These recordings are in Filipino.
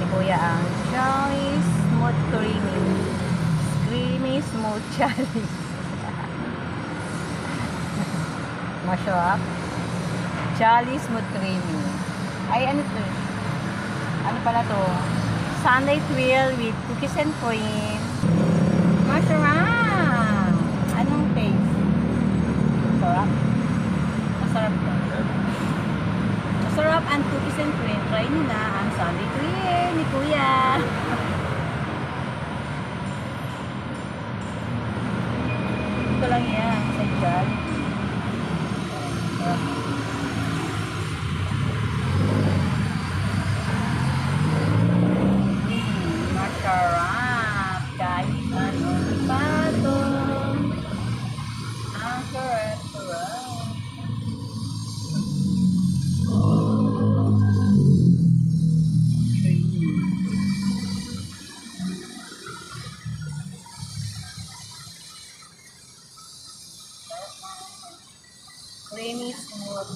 ni Kuya ang Jolly Smooth Creamy Smooth Jolly. Masarap. Jolly Smooth Creamy. Ay, ano to? Ano pala to? Sundae Thrill with cookies and cream. Masarap! Anong taste? Masarap? Masarap to. Masarap ang cookies and cream. Try nyo na ang Sundae Thrill ni Kuya. Ito lang yan. Sa dyan. Masarap. Kahit anong pato. Ang sarap-sarap. Creamy smooth.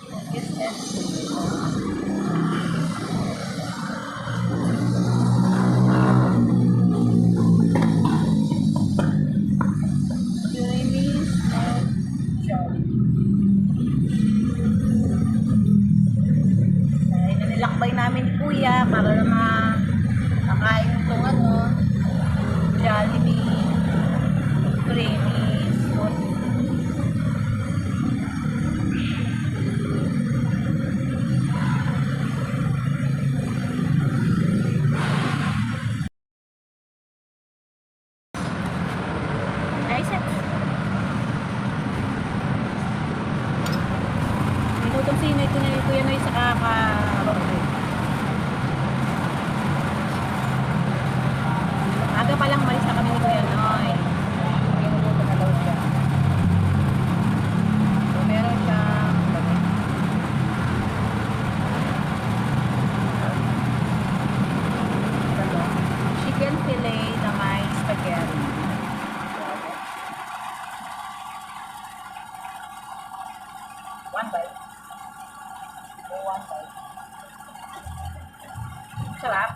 Cookies and creamy smooth jolly. Ay, nanilakbay namin ni Kuya para na makain itong Jollibee creamy smooth. Minutong sino ito na ito yan ay sa kaka-roble. Aga pa lang malis na kami ni Kuya Noy. Minutong na daw siya. So meron siyang chicken fillet na may spaghetti. One bite. One bite. Sarap.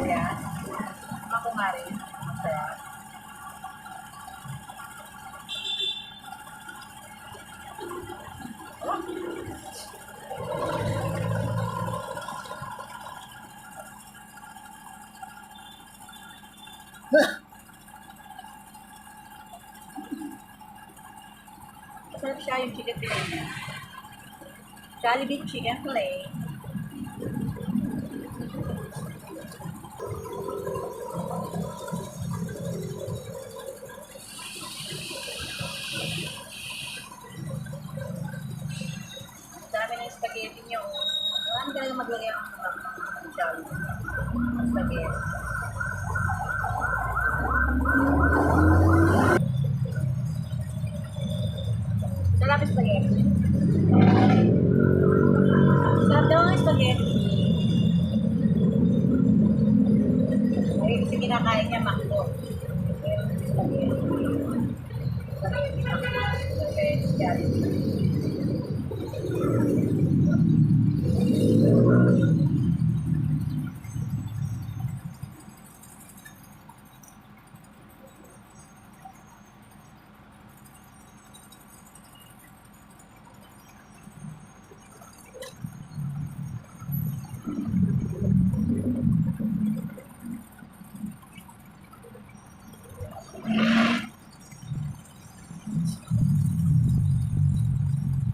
Ayan. Ako nga rin. Masarap. Masarap siya yung chicken fillet niya. Jollibee chicken fillet. Dami ng spaghetti niyo. Ano ka lang maglagay ang Jollibee? Spaghetti. Sarap yung spaghetti. Sarap daw ang spaghetti. Ay, kasi kinakain niya makdo. Spaghetti. Spaghetti makdo. Spaghetti Jollibee.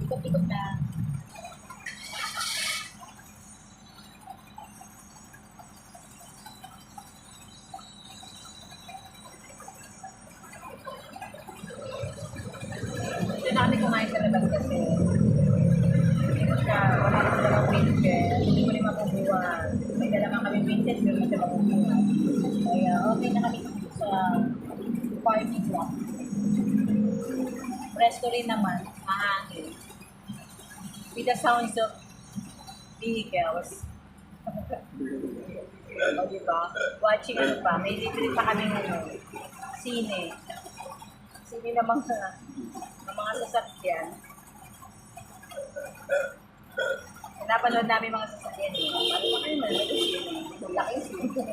Ikot-ikot na. Hindi na kami kumain sa labas kasi hindi ko siya, wala ko sa dalawang wheelchair. Hindi ko rin mapubuhan. May dalaman kami vintage, pero hindi siya mapubuhan. Kaya okay na kami sa parking lot. Presto rin naman, mahangin. With the sounds of vehicles. O diba? Watching ano pa, may libre pa kami sine. Sine ng mga sasakyan. Napanood namin mga sasakyan. Ano ba kayo? Bigla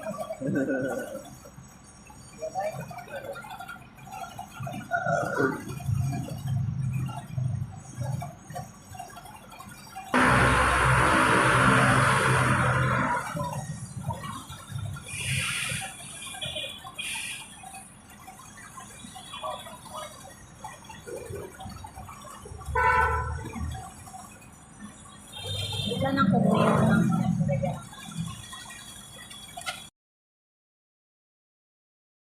nang kumuya ng